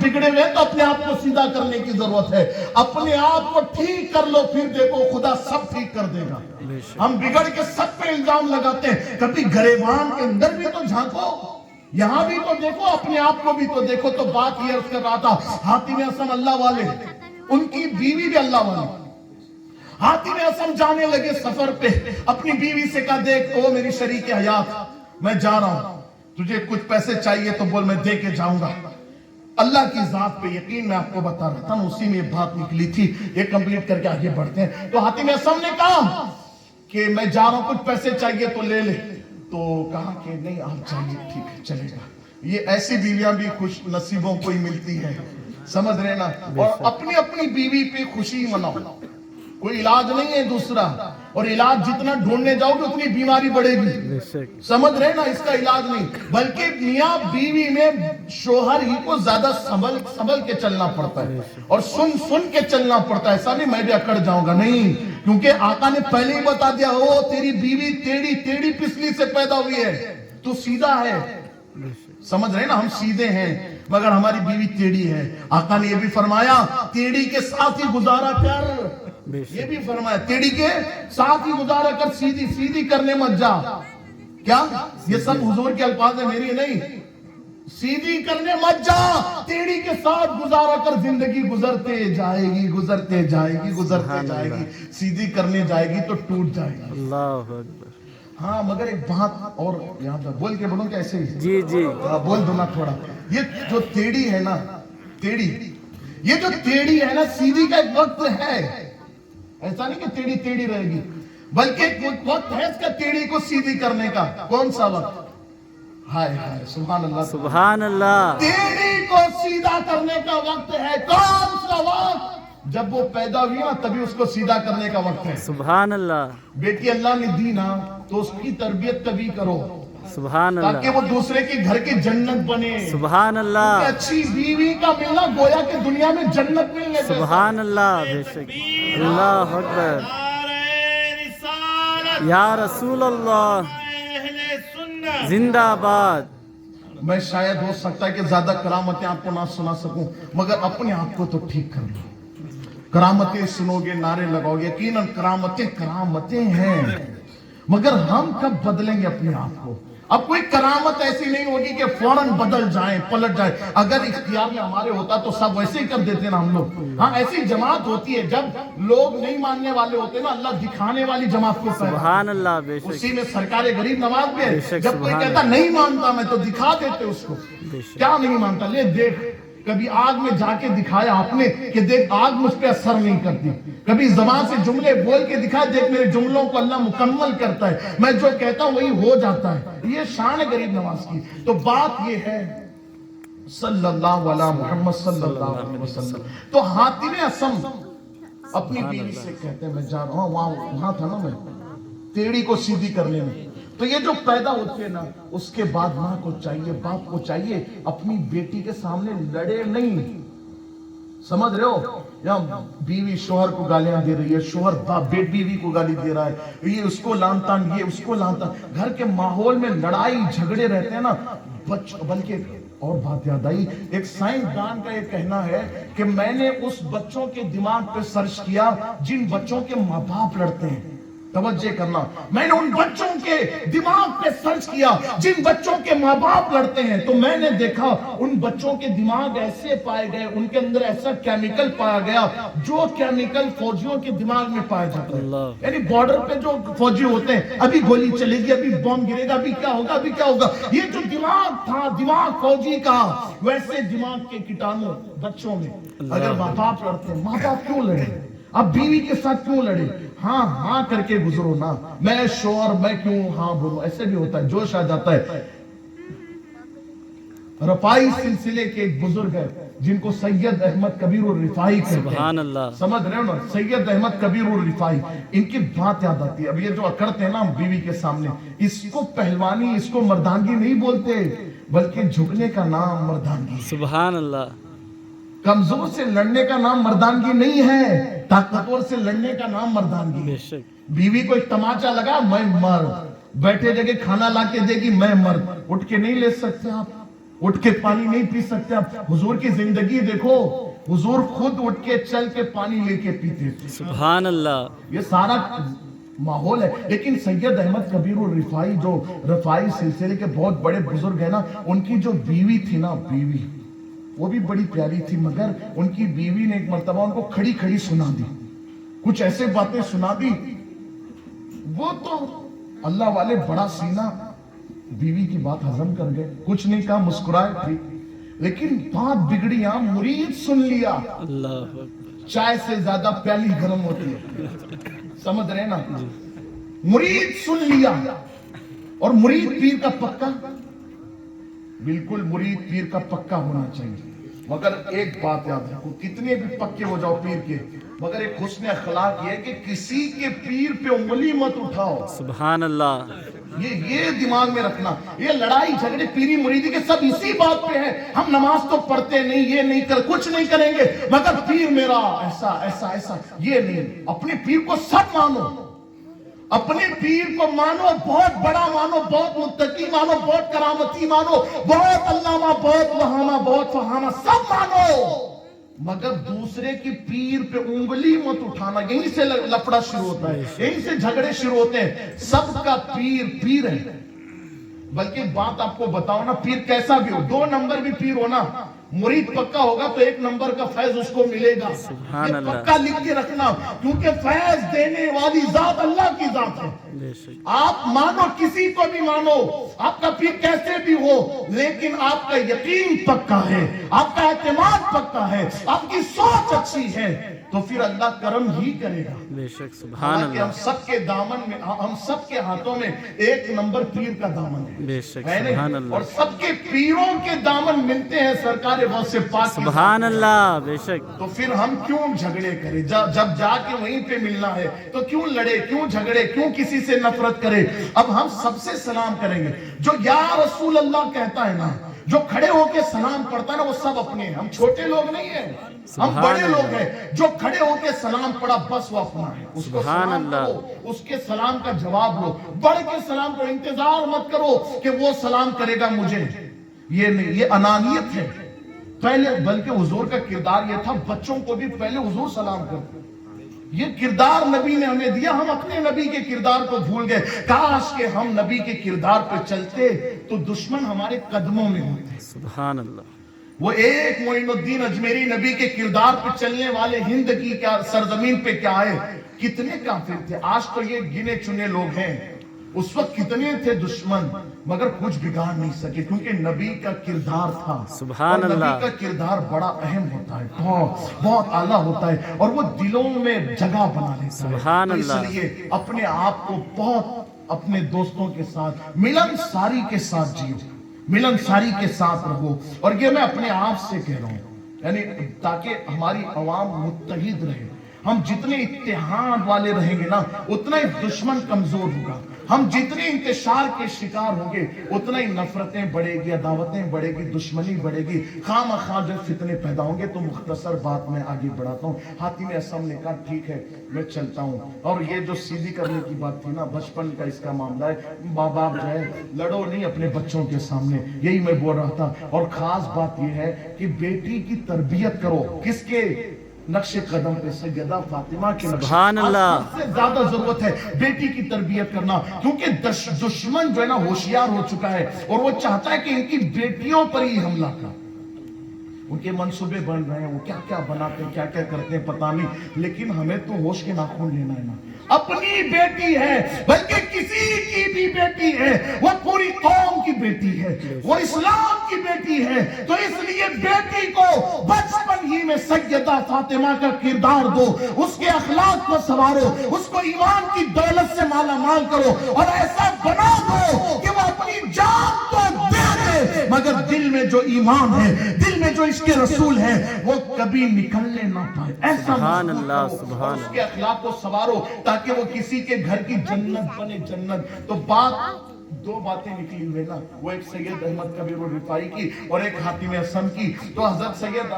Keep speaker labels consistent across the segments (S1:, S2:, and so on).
S1: बिगड़े हुए तो अपने आप को सीधा करने की जरूरत है। अपने आप को ठीक कर लो, फिर देखो खुदा सब ठीक कर देगा। हम बिगड़ के सब पे इल्जाम लगाते हैं, कभी गरेबान के अंदर भी तो झांको, यहां भी तो देखो, अपने आप को भी तो देखो। तो बात ये अर्ज कर रहा था, हातिम असम अल्लाह वाले, उनकी बीवी भी अल्लाह वाली। हातिम असम जाने लगे सफर पे, अपनी बीवी से कहा, देख ओ मेरी शरीक हयात, मैं जा रहा हूं, तुझे कुछ पैसे चाहिए तो बोल, मैं दे के जाऊंगा। अल्लाह की जात पे यकीन, मैं आपको बता रहा था, उसी में बात निकली थी। ये कंप्लीट करके आगे बढ़ते हैं। तो हातिम असम ने कहा कि मैं जा रहा हूं, कुछ पैसे चाहिए तो ले ले। तो कहा कि नहीं आप चाहिए, ठीक है चलेगा। ये ऐसी बीवियां भी खुश नसीबों को ही मिलती है, समझ रहे ना। और अपनी अपनी बीवी पे खुशी मनाओ, कोई इलाज नहीं है दूसरा, और इलाज जितना ढूंढने जाओगे उतनी बीमारी बढ़ेगी, समझ रहे ना। इसका इलाज नहीं, बल्कि मियां बीवी में शोहर ही को ज्यादा संभल के चलना पड़ता है, और सुन के चलना पड़ता है। ऐसा नहीं मैं भी अकड़ जाऊंगा, नहीं, क्योंकि आका ने पहले ही बता दिया, ओ तेरी बीवी टेढ़ी पिछली से पैदा हुई है, तू सीधा है, समझ रहे ना। हम सीधे हैं मगर हमारी बीवी टेढ़ी है। आका ने यह भी फरमाया, टेढ़ी के साथ ही गुजारा कर, ये भी फरमाया, टेढ़ी के साथ ही गुजारा कर, सीधी करने मत जा। क्या ये सब हुजूर के अल्फाज है, मेरी नहीं। सीधी करने मत जा, टेढ़ी के साथ गुजारा कर, जिंदगी गुजरते जाएगी। सीधी करने जाएगी तो टूट जाएगी।
S2: अल्लाह अकबर।
S1: हाँ, मगर एक बात और यहाँ पर बोल के बोलूं, कैसे ही
S2: जी जी
S1: बोल दो ना थोड़ा। ये जो टेढ़ी है ना, ये जो टेढ़ी है ना, सीधी का एक वक्त है। ऐसा नहीं कि टेढ़ी रहेगी, बल्कि एक वक्त है इसका टेढ़ी को सीधी करने का। कौन सा वक्त? हाय हाय, सुभान अल्लाह,
S2: सुभान अल्लाह।
S1: टेढ़ी को सीधा करने का वक्त है। कौन सा वक्त? जब वो पैदा हुई ना, तभी उसको सीधा करने का वक्त है।
S2: सुभान अल्लाह।
S1: बेटी अल्लाह ने दी ना, तो उसकी तरबियत तभी करो,
S2: सुभान अल्लाह,
S1: ताकि वो दूसरे के घर की जन्नत बने।
S2: सुभान अल्लाह।
S1: अच्छी बीवी का मिलना गोया के दुनिया में जन्नत मिलने जैसा।
S2: सुभान अल्लाह, बेशक। अल्लाह अकबर। या रसूल अल्लाह जिंदाबाद।
S1: मैं शायद हो सकता है कि ज्यादा करामतें आपको ना सुना सकूं, मगर अपने आप को तो ठीक कर लो। करामतें सुनोगे, नारे लगाओगे, यकीनन करामतें हैं, मगर हम कब बदलेंगे अपने आप को? अब कोई करामत ऐसी नहीं होगी कि फौरन बदल जाए, पलट जाए। अगर इख्तियार में हमारे होता तो सब वैसे ही कर देते ना हम लोग। हाँ, ऐसी जमात होती है जब लोग नहीं मानने वाले होते ना, अल्लाह दिखाने वाली जमात को।
S2: सुभान अल्लाह, बेशक।
S1: उसी में सरकार गरीब नवाज भी है। जब कोई कहता नहीं मानता मैं, तो दिखा देते उसको। क्या नहीं मानता? ले देख, कभी आग में जाके दिखाया आपने कि देख आग मुझ पे असर नहीं करती। कभी ज़बान से जुमले बोल के दिखाया, देख मेरे जुमलों को अल्लाह मुकम्मल करता है, मैं जो कहता हूं वही हो जाता है। ये शान है गरीब नवाज की। तो बात ये है, सल्लल्लाहु अलैहि मोहम्मद सल्लल्लाहु अलैहि वसल्लम। तो हातिम असम अपनी बीवी से कहते हैं, मैं जा रहा हूं, वहां था ना मैं, टेढ़ी को सीधी करने में। तो ये जो पैदा होते हैं ना, उसके बाद माँ को चाहिए, बाप को चाहिए, अपनी बेटी के सामने लड़े नहीं। समझ रहे हो? या बीवी शोहर को गालियां दे रही है, शोहर बीवी को गाली दे रहा है, ये उसको लानतान, ये उसको लानतान। घर के माहौल में लड़ाई झगड़े रहते हैं ना। बल्कि और बात याद आई, एक साइंसदान का ये कहना है कि मैंने उस बच्चों के दिमाग पे सर्च किया जिन बच्चों के माँ बाप लड़ते हैं। तवज्जो करना, मैंने उन बच्चों के दिमाग पे सर्च किया जिन बच्चों के माँ बाप लड़ते हैं। तो मैंने देखा उन बच्चों के दिमाग ऐसे पाए गए, उनके अंदर ऐसा केमिकल पाया गया जो केमिकल फौजियों के दिमाग में पाया जाता है। यानी बॉर्डर पे जो फौजी होते हैं, अभी गोली चलेगी, अभी बम गिरेगा, अभी क्या होगा, ये जो दिमाग था, दिमाग फौजी का, वैसे दिमाग के कीटाणु बच्चों में। अगर माँ बाप लड़ते हैं, माँ बाप क्यों लड़े? अब बीवी के साथ क्यों लड़े? हाँ करके गुजरो ना। मैं शोर, मैं क्यों हाँ बोलूं? ऐसे भी होता है, जोश आ जाता है। रफाई सिलसिले के एक बुजुर्ग है जिनको सैयद अहमद कबीर रिफाई कहते हैं।
S2: सुभान अल्लाह।
S1: समझ रहे हो ना? सैयद अहमद कबीर रिफाई, इनकी बात याद आती है। अब ये जो अकड़ते हैं ना बीवी के सामने, इसको पहलवानी, इसको मर्दानगी नहीं बोलते, बल्कि झुकने का नाम मर्दानगी।
S2: सुभान अल्लाह।
S1: कमजोर से लड़ने का नाम मर्दानगी नहीं है, ताकतवर से लड़ने का नाम मर्दानगी।
S2: बेशक।
S1: बीवी को एक तमाचा लगा, मैं मर्द, बैठे जगह खाना ला के देगी, मैं मर्द, उठ के नहीं ले सकते आप। उठ के पानी नहीं पी सकते आप। हुजूर की जिंदगी देखो, हुजूर खुद उठ के चल के पानी लेके पीते थे।
S2: सुभान अल्लाह।
S1: ये सारा माहौल है। लेकिन सैयद अहमद कबीर रिफाई, जो रफाई सिलसिले के बहुत बड़े बुजुर्ग है ना, उनकी जो बीवी थी ना, बीवी वो भी बड़ी प्यारी थी, मगर उनकी बीवी ने एक मर्तबा उनको खड़ी खड़ी सुना दी, कुछ ऐसे बातें सुना दी। वो तो अल्लाह वाले बड़ा सीना, बीवी की बात हजम कर गए, कुछ नहीं कहा, मुस्कुराए थे। लेकिन बात बिगड़ी, यहां मुरीद सुन लिया।
S2: अल्लाह अकबर।
S1: चाय से ज्यादा प्याली गर्म होती है, समझ रहे ना। मुरीद सुन लिया, और मुरीद पीर का पक्का, बिल्कुल मुरीद पीर का पक्का होना चाहिए। मगर एक बात याद रखो, कितने भी पक्के हो जाओ पीर के, मगर एक हुस्न अखलाक ये है कि किसी के पीर पे उंगली मत उठाओ।
S2: सुभान अल्लाह।
S1: ये दिमाग में रखना। ये लड़ाई झगड़े पीरी मुरीदी के सब इसी बात पे है। हम नमाज तो पढ़ते नहीं, ये नहीं कर, कुछ नहीं करेंगे, मगर पीर मेरा ऐसा ऐसा ऐसा, ये नहीं। अपने पीर को सब मानो, अपने पीर को मानो, बहुत बड़ा मानो, बहुत मुत्तकी मानो, बहुत करामती मानो, बहुत अल्लामा, बहुत वहामा, बहुत फहामा, सब मानो, मगर दूसरे की पीर पे उंगली मत उठाना। यहीं से लफड़ा शुरू होता है, यहीं से झगड़े शुरू होते हैं। सबका पीर पीर है। बल्कि बात आपको बताओ ना, पीर कैसा भी हो, 2 नंबर भी पीर हो ना, मुरीद पक्का होगा तो 1 नंबर का फैज उसको मिलेगा। ये पक्का लिख के रखना, क्योंकि फैज देने वाली जात अल्लाह की जात है। आप मानो, किसी को भी मानो, आपका पीर कैसे भी हो, लेकिन आपका यकीन पक्का है, आपका एतमाद पक्का है, आपकी सोच अच्छी है, तो फिर अल्लाह करम ही करेगा।
S2: बेशक। सुभान अल्लाह।
S1: हम सबके दामन में, हम सबके हाथों में 1 नंबर पीर का दामन है।
S2: बेशक।
S1: है
S2: सुभान
S1: नहीं?
S2: अल्लाह।
S1: और सबके पीरों के दामन मिलते हैं सरकार बहुत से पाक।
S2: सुभान अल्लाह। बेशक।
S1: तो फिर हम क्यों झगड़े करें? जब जाके वहीं पे मिलना है तो क्यों लड़े, क्यों झगड़े, क्यों किसी से नफरत करे? अब हम सबसे सलाम करेंगे। जो या रसूल अल्लाह कहता है ना, जो खड़े होके सलाम पढ़ता है ना, वो सब अपने हैं। हम छोटे लोग नहीं है, हम बड़े लोग हैं। जो खड़े होके सलाम पढ़ा, बस वो अपना है। उसको सलाम करो, उसके सलाम का जवाब लो, बढ़ के सलाम करो। इंतजार मत करो कि वो सलाम करेगा मुझे, ये नहीं, ये अनानियत है। पहले, बल्कि हुजूर का किरदार ये था, बच्चों को भी पहले हुजूर सलाम करते। ये किरदार नबी ने हमें दिया, हम अपने नबी के किरदार को भूल गए। काश के हम नबी के किरदार पर चलते तो दुश्मन हमारे कदमों में होते।
S2: सुभान अल्लाह।
S1: वो एक मोइनुद्दीन अजमेरी नबी के किरदार पे चलने वाले हिंद की क्या सरजमीन पे क्या आए, कितने काफिर थे। आज तो ये गिने चुने लोग हैं, उस वक्त कितने थे दुश्मन, मगर कुछ बिगाड़ नहीं सके, क्योंकि नबी का किरदार था।
S2: सुभान अल्लाह।
S1: नबी का किरदार बड़ा अहम होता है, बहुत बहुत आला होता है, और वो दिलों में जगह बना लेता है।
S2: सुभान अल्लाह।
S1: इसलिए अपने आप को बहुत अपने दोस्तों के साथ मिलनसारी के साथ जियो, मिलनसारी के साथ रहो। और ये मैं अपने आप से कह रहा हूं, यानी ताकि हमारी आवाम मुत्तहिद रहे। हम जितने इत्तेहाद वाले रहेंगे ना, उतना ही दुश्मन कमजोर होगा। हम जितने इंतशार के शिकार होंगे, उतना ही नफरतें बढ़ेगी, अदावतें बढ़ेगी, दुश्मनी बढ़ेगी, खामखा जो फितने पैदा होंगे। तो मुख्तसर बात मैं आगे बढ़ाता हूँ। हातिम असम ने कहा ठीक है मैं चलता हूँ। और ये जो सीधी करने की बात थी ना, बचपन का इसका मामला है। माँ बाप जो है, लड़ो नहीं अपने बच्चों के सामने, यही मैं बोल रहा था। और खास बात यह है कि बेटी की तरबियत करो, किसके नक्शे कदम पे, सैयदा फातिमा के नक्शे।
S2: सुभान अल्लाह।
S1: सबसे ज्यादा जरूरत है बेटी की तरबियत करना, क्योंकि दुश्मन जो है ना होशियार हो चुका है, और वो चाहता है कि इनकी बेटियों पर ही हमला कर। उनके मंसूबे बन रहे हैं, वो क्या क्या बनाते हैं, क्या क्या करते हैं पता नहीं, लेकिन हमें तो होश के नाखून लेना है ना। अपनी बेटी है, बल्कि किसी की भी बेटी है, वो पूरी कौम की बेटी है, वो इस्लाम की बेटी है। तो इसलिए बेटी को बचपन ही में सैयदा फातिमा का किरदार दो, उसके अखलाक को संवारो, उसको ईमान की दौलत से माला माल करो, और ऐसा बना दो कि वो अपनी जान तो दे दे, मगर दिल में जो ईमान है, दिल में जो इसके रसूल है, वो कभी निकलने ना पाए। ऐसा
S2: सुभान अल्लाह। सुभान
S1: उसके अखलाक को संवारो, ताकि वो किसी के घर की जन्नत बने, जन्नत। तो बात, 2 बातें निकली हुई ना, वो एक सैयद अहमद कबीर रिफाई की और एक हातिम असम की। तो हजरत सैयद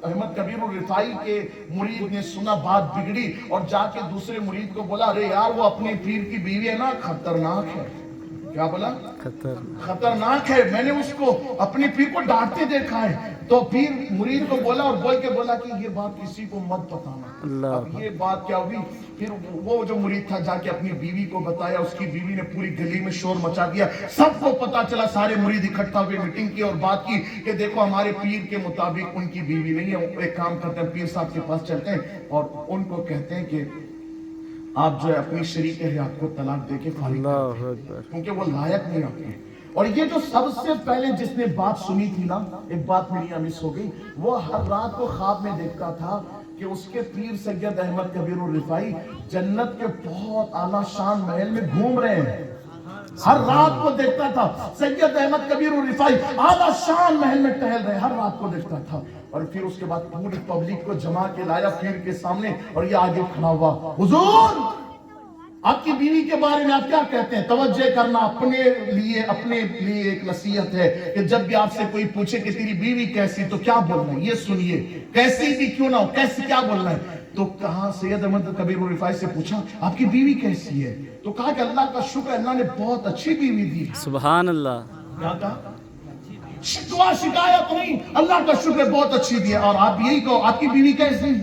S1: अहमद कबीर रिफाई के मुरीद ने सुना, बात बिगड़ी, और जाके दूसरे मुरीद को बोला, अरे यार वो अपने पीर की बीवी है ना, खतरनाक है, क्या बोला?
S2: खतर
S1: खतरनाक है। मैंने उसको अपने पीर को डांटते देखा है। तो पीर मुरीद को बोला और बोल के बोला कि ये बात किसी को मत बताना।
S2: अल्लाह।
S1: अब ये बात क्या हुई, फिर वो जो मुरीद था जाके अपनी बीवी को बताया, उसकी बीवी ने पूरी गली में शोर मचा दिया, सबको पता चला, सारे मुरीद इकट्ठा हुए, मीटिंग की और बात की कि देखो हमारे पीर के मुताबिक उनकी बीवी नहीं है, एक काम करते हैं पीर साहब के पास चलते हैं और उनको कहते हैं कि आप जो है अपनी शरीक है आपको तलाक दे के फारिग कर
S2: अल्लाह
S1: दें,
S2: अकबर।
S1: क्योंकि वो लायक नहीं आपके। और ये जो सबसे पहले जिसने बात सुनी थी ना, एक बात मेरी यहाँ मिस हो गई, वो हर रात को ख्वाब में देखता था कि उसके पीर सैयद अहमद कबीर रिफाई जन्नत के बहुत आला शान महल में घूम रहे हैं। हर रात को देखता था सैयद अहमद कबीर रिफाई आला शान महल में टहल रहे, हर रात को देखता था। और फिर उसके बाद पूरी पब्लिक को जमा के लाया पीर के सामने और ये आगे खड़ा हुआ, हुजूर आपकी बीवी के बारे में आप क्या कहते हैं? तवज्जो करना, अपने लिए एक नसीहत है कि जब भी आपसे कोई पूछे कि तेरी बीवी कैसी, तो क्या बोलना है, ये सुनिए, कैसी भी क्यों ना हो, कैसी क्या बोलना है। तो कहा सैयद अहमद कबीर रिफाई से पूछा आपकी बीवी कैसी है? तो कहा कि अल्लाह का शुक्र, अल्लाह ने बहुत अच्छी बीवी दी।
S2: सुभान अल्लाह।
S1: क्या कहा? शिकवा शिकायत नहीं, अल्लाह का शुक्र बहुत अच्छी दी है। और आप यही कहो आपकी बीवी कैसी?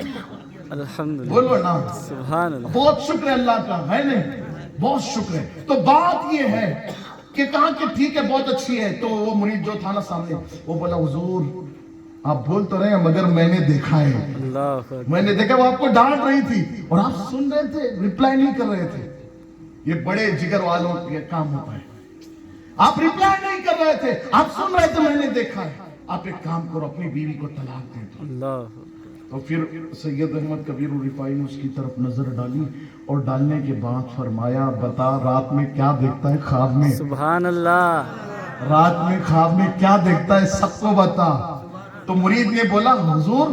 S2: अल्हम्दुलिल्लाह।
S1: बोलो ना,
S2: सुभान अल्लाह।
S1: बहुत शुक्र है अल्लाह का, है नहीं? बहुत शुक्र है। तो बात ये है कि कहा कि ठीक है बहुत अच्छी है। तो वो मुरीद जो था ना सामने, वो बोला हुजूर आप बोल तो रहे हैं मगर मैंने देखा है,
S2: अल्लाह अकबर।
S1: मैंने देखा वो आपको डांट रही थी और आप सुन रहे थे, रिप्लाई नहीं कर रहे थे। ये बड़े जिगर वालों का काम होता है, आप रिप्लाई नहीं कर रहे थे, आप सुन रहे थे, मैंने देखा है। आप एक काम करो, अपनी बीवी को तलाक दे दो।
S2: अल्लाह।
S1: तो फिर सैयद अहमद कबीर रिफाई ने उसकी तरफ नजर डाली और डालने के बाद फरमाया बता रात में क्या देखता है ख्वाब में?
S2: सुभान अल्लाह।
S1: रात में ख्वाब में क्या देखता है सबको बता। तो मुरीद ने बोला हुजूर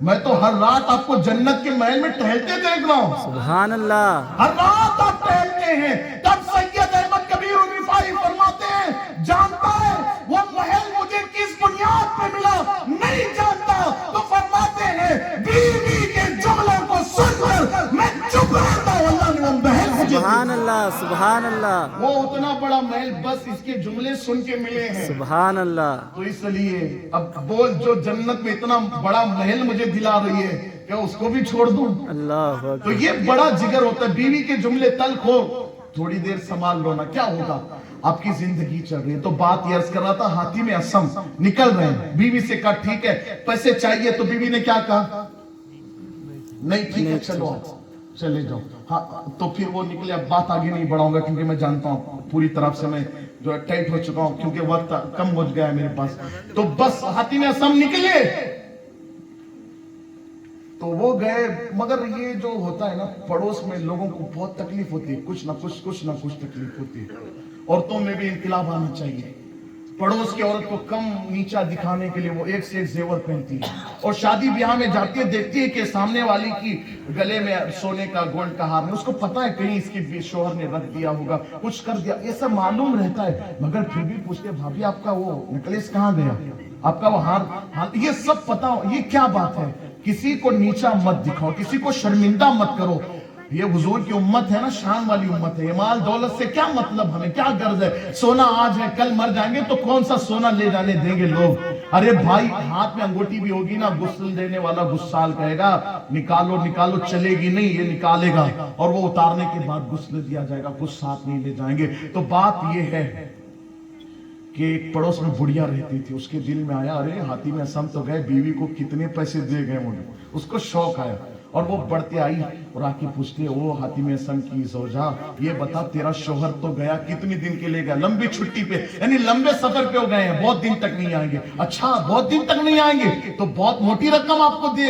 S1: मैं तो हर रात आपको जन्नत के महल में टहलते देख रहा हूँ।
S2: सुभान अल्लाह।
S1: हर रात आप टहलते हैं। तब सैयद अहमद कबीर रिफाई फरमाते हैं जानता है वो महल मुझे किस बुनियाद पे मिला नहीं जानता। तो फरमाते हैं बीवी के जुमलों को सुनकर मैं चुप रहता हूँ, अल्लाह ने वो महल मुझे
S2: सुभान अल्लाह। सुभान अल्लाह।
S1: वो उतना बड़ा महल बस इसके जुमले सुन के मिले हैं।
S2: सुभान अल्लाह।
S1: तो इसलिए अब बोल जो जन्नत में इतना बड़ा महल मुझे दिला रही है क्या उसको भी छोड़ दूं?
S2: अल्लाह
S1: तो
S2: अकबर।
S1: ये बड़ा जिगर होता है। बीवी के जुमले तल्ख हो, थोड़ी देर संभाल लो ना, क्या होगा, आपकी जिंदगी चल रही है। तो बात ये अर्ज कर रहा था, हाथी में असम निकल रहे हैं, बीवी से कहा ठीक है पैसे चाहिए। तो बीवी ने क्या कहा? नहीं ठीक है चलो आप चले जाओ। हाँ तो फिर वो निकले। अब बात आगे नहीं बढ़ाऊंगा क्योंकि मैं जानता हूँ पूरी तरफ से मैं जो है टाइट हो चुका हूँ क्योंकि वक्त कम हो गया है मेरे पास। तो बस हाथी में असम निकले तो वो गए। मगर ये जो होता है ना पड़ोस में लोगों को बहुत तकलीफ होती है, कुछ ना कुछ तकलीफ होती है। औरतों में भी इनकलाब आना चाहिए। पड़ोस की औरत को कम नीचा दिखाने के लिए वो एक से एक जेवर पहनती है और शादी ब्याह में जाती है, देखती है कि सामने वाली की गले में सोने का गोल्ड का हार है। उसको पता है कहीं इसके शोहर ने रख दिया होगा, कुछ कर दिया, ये सब मालूम रहता है। मगर फिर भी पूछते भाभी आपका वो नेकलेस कहाँ गया, आपका वो हार, ये सब पता हो। ये क्या बात है? किसी को नीचा मत दिखाओ, किसी को शर्मिंदा मत करो। ये हुजूर की उम्मत है ना, शान वाली उम्मत है। ये माल दौलत से क्या मतलब, हमें क्या गर्ज है? सोना आज है कल मर जाएंगे तो कौन सा सोना ले जाने देंगे लोग? अरे भाई हाथ में अंगूठी भी होगी ना, गुस्ल देने वाला गुस्साल कहेगा निकालो निकालो, चलेगी नहीं, ये निकालेगा और वो उतारने के बाद गुस्ल दिया जाएगा, कुछ साथ नहीं ले जाएंगे। तो बात ये है कि एक पड़ोस में बुढ़िया रहती थी, उसके दिल में आया अरे हाथी में असम तो गए, बीवी को कितने पैसे दे गए मुझे, उसको शौक आया और वो बढ़ते आई और आके पूछते ओ हाथी में असम की जोजा ये बता तेरा शोहर तो गया कितने दिन के लिए गया? लंबी छुट्टी पे, यानी लंबे सफर पे हो गए हैं, बहुत दिन तक नहीं आएंगे। अच्छा बहुत दिन तक नहीं आएंगे तो बहुत मोटी रकम आपको दे